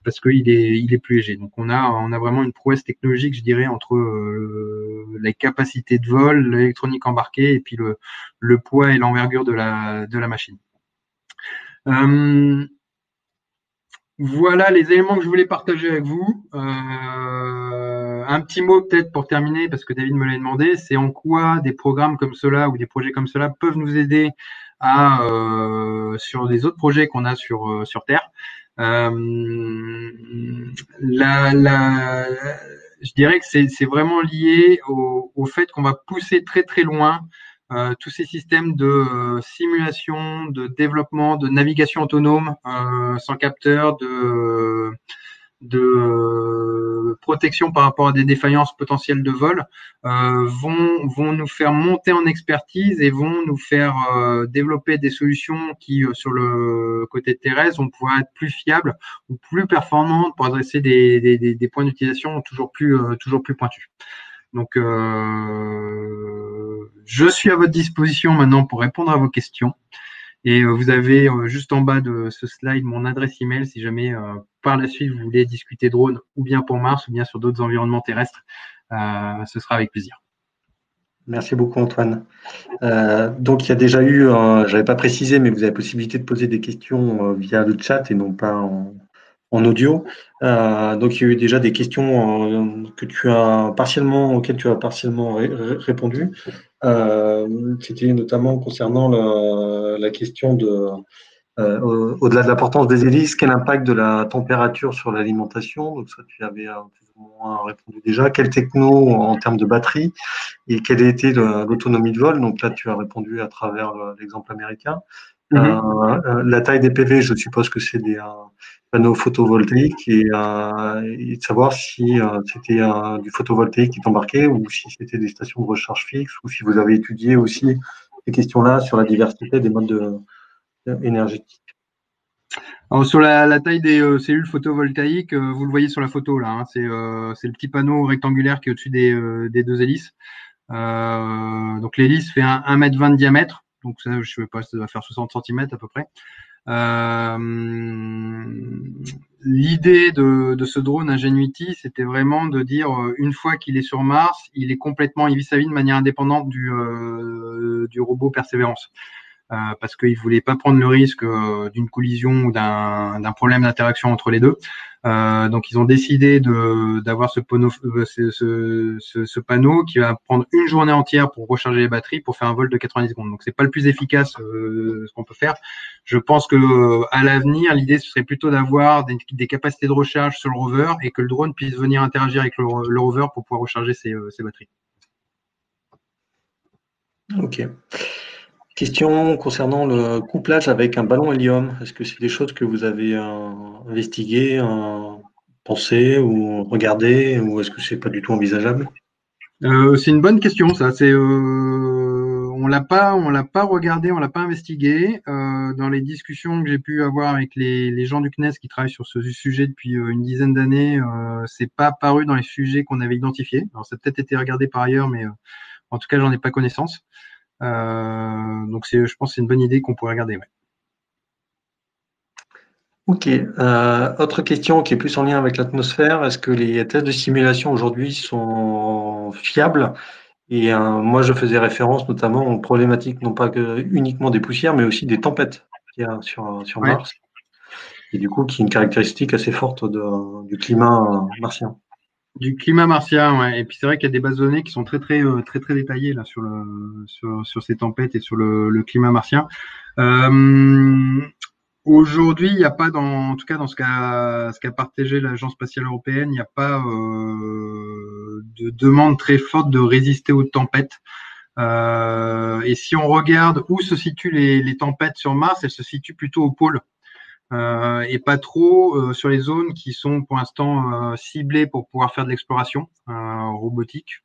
parce qu'il est plus léger. Donc on a vraiment une prouesse technologique, je dirais, entre les capacités de vol, l'électronique embarquée et puis le poids et l'envergure de la machine. Voilà les éléments que je voulais partager avec vous. Un petit mot peut-être pour terminer, parce que David me l'a demandé, c'est en quoi des programmes comme cela ou des projets comme cela peuvent nous aider sur des autres projets qu'on a sur Terre. Je dirais que c'est vraiment lié au fait qu'on va pousser très très loin tous ces systèmes de simulation, de développement, de navigation autonome sans capteur, de protection par rapport à des défaillances potentielles de vol vont nous faire monter en expertise et vont nous faire développer des solutions qui sur le côté terrestre vont pouvoir être plus fiables ou plus performantes pour adresser des points d'utilisation toujours plus pointus. Donc je suis à votre disposition maintenant pour répondre à vos questions. Et vous avez juste en bas de ce slide mon adresse email si jamais par la suite vous voulez discuter drone ou bien pour Mars ou bien sur d'autres environnements terrestres. Ce sera avec plaisir. Merci beaucoup Antoine. Donc il y a déjà eu, j'avais pas précisé, mais vous avez possibilité de poser des questions via le chat et non pas en audio. Donc, il y a eu déjà des questions auxquelles tu as partiellement répondu. C'était notamment concernant la question au-delà de l'importance des hélices, quel impact de la température sur l'alimentation? Donc ça, tu avais plus ou moins répondu déjà. Quelle techno en termes de batterie et quelle était l'autonomie de vol? Donc là, tu as répondu à travers l'exemple américain. La taille des PV, je suppose que c'est des panneaux photovoltaïques et de savoir si c'était du photovoltaïque qui est embarqué ou si c'était des stations de recharge fixes ou si vous avez étudié aussi ces questions-là sur la diversité des modes énergétiques. Alors sur la taille des cellules photovoltaïques, vous le voyez sur la photo là, hein, c'est le petit panneau rectangulaire qui est au-dessus des deux hélices. Donc l'hélice fait 1,20 m de diamètre, donc ça, je sais pas, ça doit faire 60 cm à peu près. L'idée de ce drone Ingenuity, c'était vraiment de dire une fois qu'il est sur Mars, il vit sa vie de manière indépendante du robot Perseverance. Parce qu'ils voulaient pas prendre le risque d'une collision ou d'un problème d'interaction entre les deux. Donc ils ont décidé d'avoir ce panneau qui va prendre une journée entière pour recharger les batteries pour faire un vol de 90 secondes. Donc c'est pas le plus efficace ce qu'on peut faire. Je pense que à l'avenir, l'idée ce serait plutôt d'avoir des capacités de recharge sur le rover et que le drone puisse venir interagir avec le rover pour pouvoir recharger ses batteries. Ok. Question concernant le couplage avec un ballon hélium. Est-ce que c'est des choses que vous avez investiguées, pensées ou regardées, ou est-ce que c'est pas du tout envisageable? C'est une bonne question, ça. On l'a pas regardé, on l'a pas investigué. Dans les discussions que j'ai pu avoir avec les gens du CNES qui travaillent sur ce sujet depuis une dizaine d'années, c'est pas apparu dans les sujets qu'on avait identifiés. Alors ça a peut-être été regardé par ailleurs, mais en tout cas, j'en ai pas connaissance. Donc je pense que c'est une bonne idée qu'on pourrait regarder. Ouais. Ok. Autre question qui est plus en lien avec l'atmosphère. Est-ce que les tests de simulation aujourd'hui sont fiables? Et moi, je faisais référence notamment aux problématiques, non pas que uniquement des poussières, mais aussi des tempêtes qu'il y a sur Ouais. Mars, et du coup, qui est une caractéristique assez forte du climat martien. Du climat martien, ouais. Et puis c'est vrai qu'il y a des bases de données qui sont très détaillées là sur ces tempêtes et sur le climat martien. Euh, Aujourd'hui, il n'y a pas en tout cas dans ce qu'a partagé l'Agence spatiale européenne, il n'y a pas de demande très forte de résister aux tempêtes. Et si on regarde où se situent les tempêtes sur Mars, elles se situent plutôt au pôle. Et pas trop sur les zones qui sont pour l'instant ciblées pour pouvoir faire de l'exploration robotique.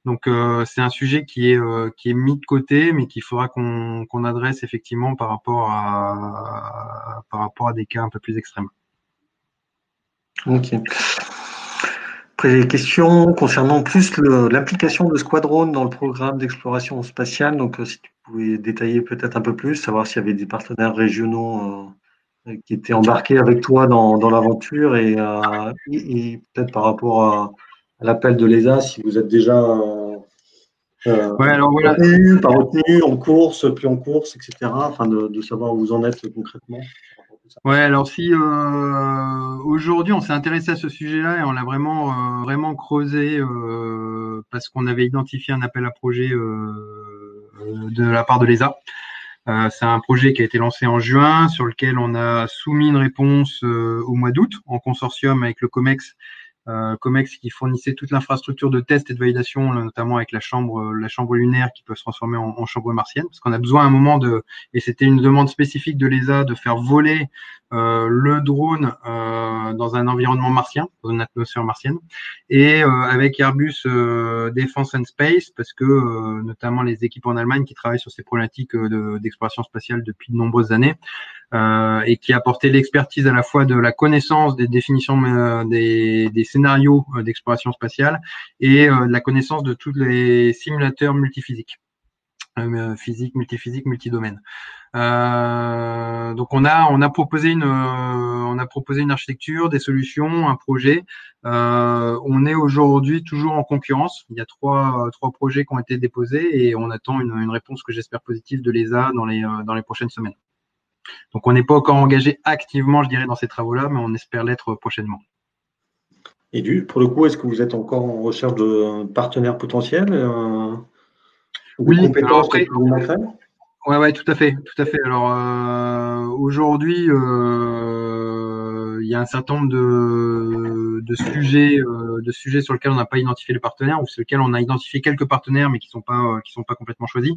Donc c'est un sujet qui est mis de côté, mais qu'il faudra qu'on adresse effectivement par rapport à des cas un peu plus extrêmes. Ok. Après, les questions concernant plus l'implication de Squadron dans le programme d'exploration spatiale. Donc, si tu pouvais détailler peut-être un peu plus, savoir s'il y avait des partenaires régionaux qui étaient embarqués avec toi dans l'aventure et peut-être par rapport à l'appel de l'ESA, si vous êtes déjà Ouais, alors voilà. retenu, pas retenu, en course, plus en course, etc. Afin de savoir où vous en êtes concrètement. Ouais, alors si aujourd'hui on s'est intéressé à ce sujet-là et on l'a vraiment creusé parce qu'on avait identifié un appel à projet de la part de l'ESA. C'est un projet qui a été lancé en juin, sur lequel on a soumis une réponse au mois d'août en consortium avec le COMEX qui fournissait toute l'infrastructure de test et de validation, notamment avec la chambre lunaire qui peut se transformer en chambre martienne, parce qu'on a besoin à un moment et c'était une demande spécifique de l'ESA, de faire voler le drone dans un environnement martien, dans une atmosphère martienne, et avec Airbus Defence and Space, parce que notamment les équipes en Allemagne qui travaillent sur ces problématiques d'exploration spatiale depuis de nombreuses années, et qui a apporté l'expertise à la fois de la connaissance des définitions des scénarios d'exploration spatiale et de la connaissance de tous les simulateurs multiphysiques, physique, multiphysique, multidomaine. Donc on a proposé une architecture, des solutions, un projet. On est aujourd'hui toujours en concurrence. Il y a trois projets qui ont été déposés et on attend une réponse que j'espère positive de l'ESA dans les prochaines semaines. Donc, on n'est pas encore engagé activement, je dirais, dans ces travaux-là, mais on espère l'être prochainement. Et pour le coup, est-ce que vous êtes encore en recherche de partenaires potentiels ou de Oui, alors compétences après, qui vous manqueraient? ouais, tout à fait, tout à fait. Alors aujourd'hui, il y a un certain nombre de sujets sur lesquels on n'a pas identifié les partenaires ou sur lesquels on a identifié quelques partenaires mais qui sont pas complètement choisis.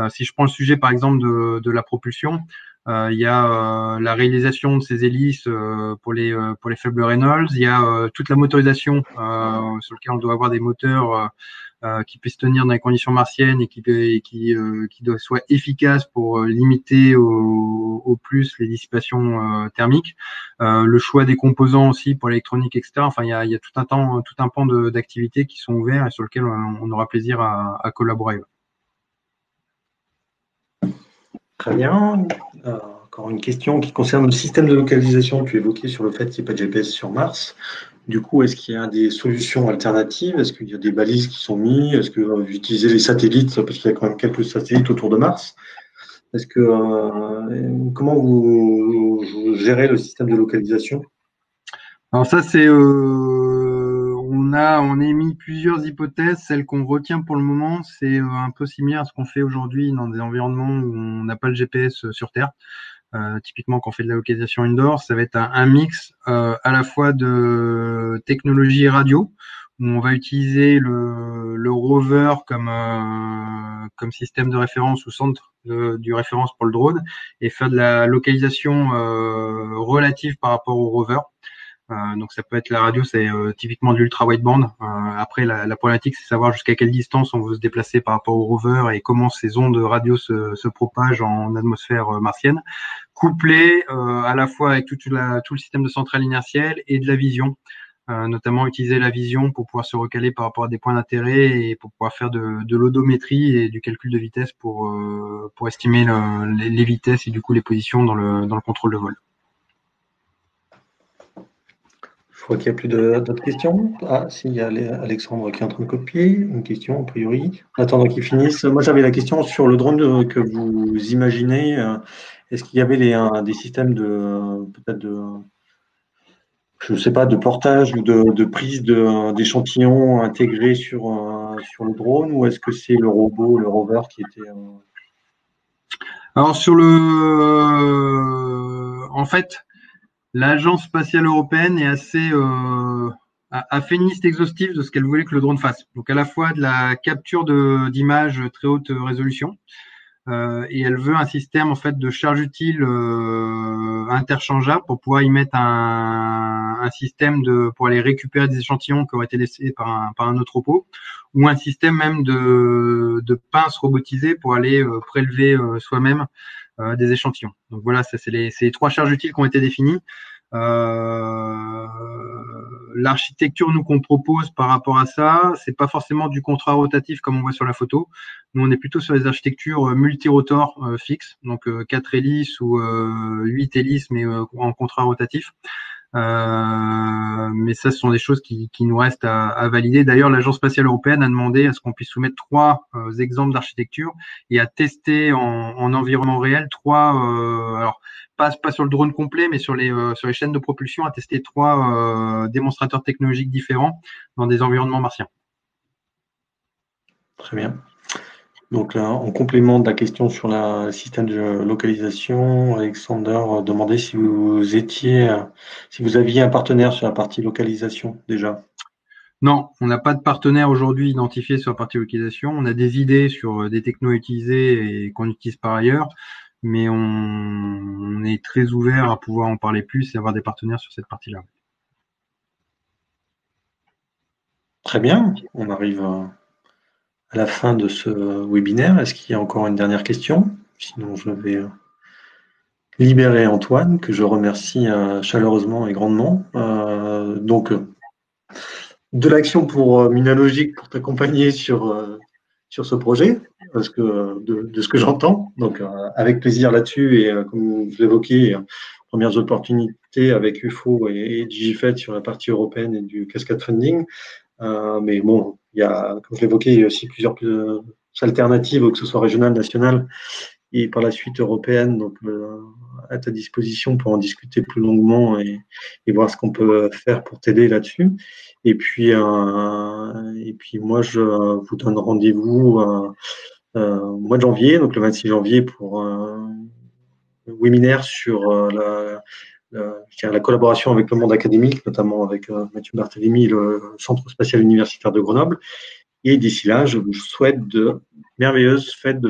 Si je prends le sujet par exemple de la propulsion, il y a la réalisation de ces hélices pour les faibles Reynolds. Il y a toute la motorisation sur laquelle on doit avoir des moteurs qui puissent tenir dans les conditions martiennes et qui soient efficaces pour limiter au plus les dissipations thermiques. Le choix des composants aussi pour l'électronique, etc. Enfin, il y a tout un pan d'activités qui sont ouverts et sur lesquels on aura plaisir à collaborer. Très bien. Encore une question qui concerne le système de localisation. Tu évoquais sur le fait qu'il n'y ait pas de GPS sur Mars. Du coup, est-ce qu'il y a des solutions alternatives? Est-ce qu'il y a des balises qui sont mises? Est-ce que vous utilisez les satellites? Parce qu'il y a quand même quelques satellites autour de Mars. Est-ce que comment vous gérez le système de localisation? Alors ça, on a émis plusieurs hypothèses. Celle qu'on retient pour le moment, c'est un peu similaire à ce qu'on fait aujourd'hui dans des environnements où on n'a pas le GPS sur Terre. Typiquement, quand on fait de la localisation indoor, ça va être un mix à la fois de technologie radio, où on va utiliser le rover comme système de référence ou centre du référence pour le drone, et faire de la localisation relative par rapport au rover. Donc ça peut être la radio, c'est typiquement de l'ultra wideband. Après, la problématique, c'est savoir jusqu'à quelle distance on veut se déplacer par rapport au rover et comment ces ondes radio se propagent en atmosphère martienne, couplé à la fois avec tout le système de centrale inertielle et de la vision. Notamment utiliser la vision pour pouvoir se recaler par rapport à des points d'intérêt et pour pouvoir faire de l'odométrie et du calcul de vitesse pour estimer les vitesses et du coup les positions dans le contrôle de vol. Je crois qu'il n'y a plus d'autres questions. Ah, si, il y a Alexandre qui est en train de copier une question, a priori. En attendant qu'il finisse, moi j'avais la question sur le drone que vous imaginez. Est-ce qu'il y avait des systèmes peut-être je ne sais pas, de portage ou de prise d'échantillons intégrés sur le drone, ou est-ce que c'est le robot, le rover qui était. Alors en fait, l'Agence spatiale européenne est assez a fait une liste exhaustive de ce qu'elle voulait que le drone fasse. Donc à la fois de la capture d'images très haute résolution, et elle veut un système en fait de charge utile interchangeable pour pouvoir y mettre un système pour aller récupérer des échantillons qui auraient été laissés par un autre robot, ou un système même de pinces robotisées pour aller prélever soi-même des échantillons. Donc voilà, ça c'est les trois charges utiles qui ont été définies. L'architecture nous qu'on propose par rapport à ça, c'est pas forcément du contrat rotatif comme on voit sur la photo. Nous on est plutôt sur les architectures multirotors fixes, donc 4 hélices ou 8 hélices mais en contrat rotatif. Mais ça, ce sont des choses qui nous restent à valider. D'ailleurs, l'Agence spatiale européenne a demandé à ce qu'on puisse soumettre 3 exemples d'architecture et à tester en environnement réel 3. Alors, pas sur le drone complet, mais sur les chaînes de propulsion, à tester 3 démonstrateurs technologiques différents dans des environnements martiens. Très bien. Donc là, en complément de la question sur le système de localisation, Alexander demandait si si vous aviez un partenaire sur la partie localisation déjà. Non, on n'a pas de partenaire aujourd'hui identifié sur la partie localisation. On a des idées sur des technos utilisés et qu'on utilise par ailleurs, mais on est très ouvert à pouvoir en parler plus et avoir des partenaires sur cette partie-là. Très bien, on arrive à la fin de ce webinaire. Est-ce qu'il y a encore une dernière question? Sinon, je vais libérer Antoine, que je remercie chaleureusement et grandement. Donc, de l'action pour Minalogic pour t'accompagner sur ce projet, parce que de ce que j'entends. Donc, avec plaisir là-dessus. Et comme vous l'évoquez, premières opportunités avec UFO et DigiFed sur la partie européenne et du Cascade Funding. Mais bon, il y a, comme je l'évoquais, il y a aussi plusieurs alternatives, que ce soit régionales, nationales, et par la suite européenne, donc à ta disposition pour en discuter plus longuement et voir ce qu'on peut faire pour t'aider là-dessus. Et puis moi, je vous donne rendez-vous au mois de janvier, donc le 26 janvier, pour un webinaire sur je dirais la collaboration avec le monde académique, notamment avec Mathieu Barthélémy, le Centre spatial universitaire de Grenoble. Et d'ici là, je vous souhaite de merveilleuses fêtes de